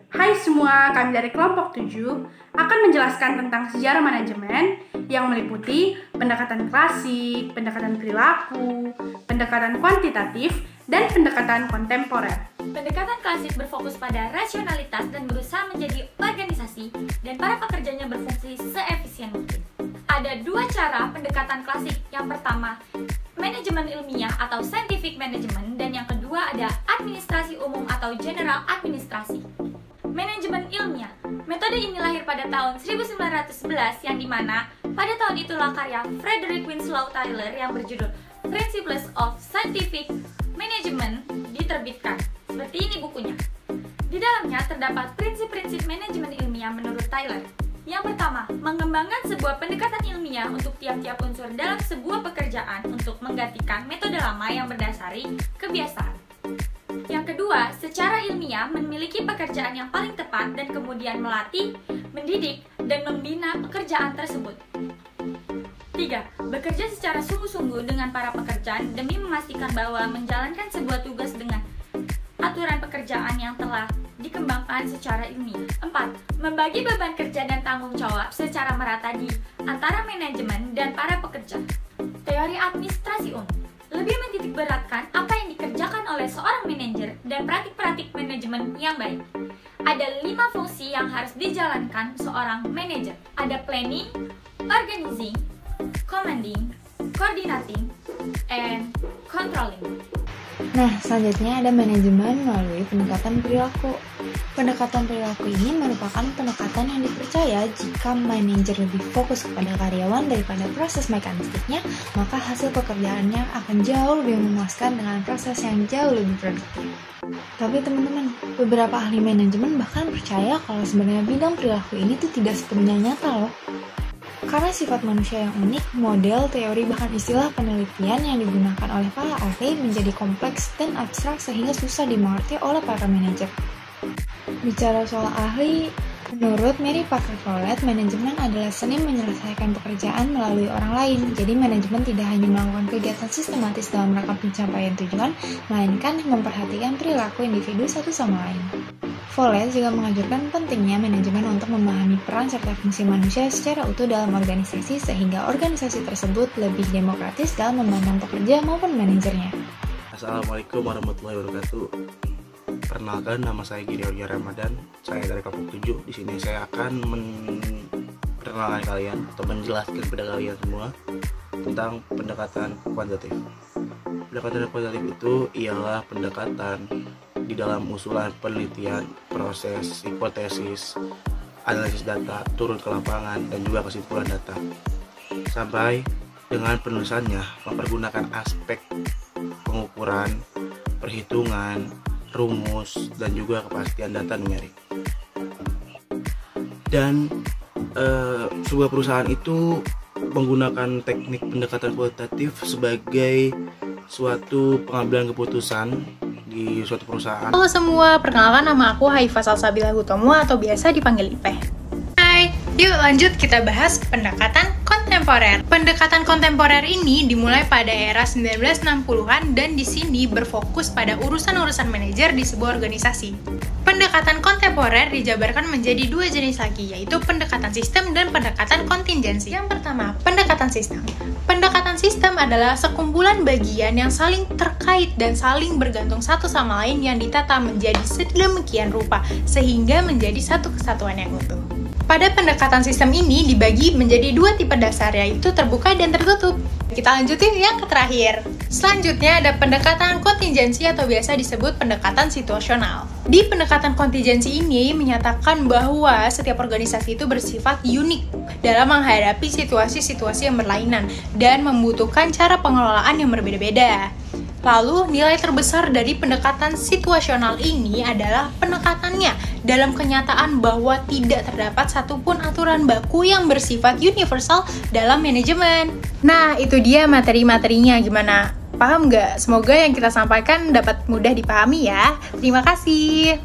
Hai semua, kami dari kelompok 7 akan menjelaskan tentang sejarah manajemen yang meliputi pendekatan klasik, pendekatan perilaku, pendekatan kuantitatif, dan pendekatan kontemporer. Pendekatan klasik berfokus pada rasionalitas dan berusaha menjadi organisasi dan para pekerjanya berfungsi seefisien mungkin. Ada dua cara pendekatan klasik. Yang pertama, manajemen ilmiah atau scientific management, dan yang kedua ada administrasi umum atau general administrasi. Manajemen ilmiah. Metode ini lahir pada tahun 1911 yang dimana pada tahun itulah karya Frederick Winslow Taylor yang berjudul Principles of Scientific Management diterbitkan. Seperti ini bukunya. Di dalamnya terdapat prinsip-prinsip manajemen ilmiah menurut Taylor. Yang pertama, mengembangkan sebuah pendekatan ilmiah untuk tiap-tiap unsur dalam sebuah pekerjaan untuk menggantikan metode lama yang berdasari kebiasaan. Yang kedua, secara ilmiah memiliki pekerjaan yang paling tepat dan kemudian melatih, mendidik, dan membina pekerjaan tersebut. 3. Bekerja secara sungguh-sungguh dengan para pekerja demi memastikan bahwa menjalankan sebuah tugas dengan aturan pekerjaan yang telah dikembangkan secara ilmiah. 4. Membagi beban kerja dan tanggung jawab secara merata di antara manajemen dan para pekerja. Teori administrasi umum lebih menitik beratkan apa yang dikerjakan oleh seorang manajer dan praktik-praktik manajemen yang baik. Ada 5 fungsi yang harus dijalankan seorang manajer. Ada planning, organizing, commanding, coordinating, and controlling. Nah, selanjutnya ada manajemen melalui pendekatan perilaku. Pendekatan perilaku ini merupakan pendekatan yang dipercaya jika manajer lebih fokus kepada karyawan daripada proses mekanistiknya, maka hasil pekerjaannya akan jauh lebih memuaskan dengan proses yang jauh lebih produktif. Tapi teman-teman, beberapa ahli manajemen bahkan percaya kalau sebenarnya bidang perilaku ini tuh tidak sepenuhnya nyata loh. Karena sifat manusia yang unik, model, teori, bahkan istilah penelitian yang digunakan oleh para ahli menjadi kompleks dan abstrak sehingga susah dimengerti oleh para manajer. Bicara soal ahli, menurut Mary Parker Follett, manajemen adalah seni menyelesaikan pekerjaan melalui orang lain. Jadi manajemen tidak hanya melakukan kegiatan sistematis dalam rangka pencapaian tujuan, melainkan memperhatikan perilaku individu satu sama lain. Follett juga mengajarkan pentingnya manajemen untuk memahami peran serta fungsi manusia secara utuh dalam organisasi sehingga organisasi tersebut lebih demokratis dalam memandang pekerja maupun manajernya. Assalamualaikum warahmatullahi wabarakatuh. Perkenalkan, nama saya Giri Aulia Ramadan. Saya dari kelompok 7. Di sini saya akan memperkenalkan kalian atau menjelaskan kepada kalian semua tentang pendekatan kuantitatif. Pendekatan kuantitatif itu ialah pendekatan di dalam usulan penelitian, proses, hipotesis, analisis data, turun ke lapangan, dan juga kesimpulan data. Sampai dengan penulisannya mempergunakan aspek pengukuran, perhitungan, rumus, dan juga kepastian data numerik. Dan sebuah perusahaan itu menggunakan teknik pendekatan kualitatif sebagai suatu pengambilan keputusan di suatu perusahaan. Halo semua, perkenalkan nama aku Haifa Salsabila Hutomo atau biasa dipanggil Ipeh. Hai, yuk lanjut kita bahas pendekatan kontemporer. Pendekatan kontemporer ini dimulai pada era 1960-an dan di sini berfokus pada urusan-urusan manajer di sebuah organisasi. Pendekatan kontemporer dijabarkan menjadi dua jenis lagi, yaitu pendekatan sistem dan pendekatan kontingensi. Yang pertama, pendekatan sistem. Pendekatan sistem adalah sekumpulan bagian yang saling terkait dan saling bergantung satu sama lain yang ditata menjadi sedemikian rupa, sehingga menjadi satu kesatuan yang utuh. Pada pendekatan sistem ini dibagi menjadi dua tipe dasar, yaitu terbuka dan tertutup. Kita lanjutin yang terakhir. Selanjutnya ada pendekatan kontingensi atau biasa disebut pendekatan situasional. Di pendekatan kontingensi ini menyatakan bahwa setiap organisasi itu bersifat unik dalam menghadapi situasi-situasi yang berlainan dan membutuhkan cara pengelolaan yang berbeda-beda. Lalu, nilai terbesar dari pendekatan situasional ini adalah penekatannya dalam kenyataan bahwa tidak terdapat satupun aturan baku yang bersifat universal dalam manajemen. Nah, itu dia materi-materinya. Gimana? Paham nggak? Semoga yang kita sampaikan dapat mudah dipahami ya. Terima kasih.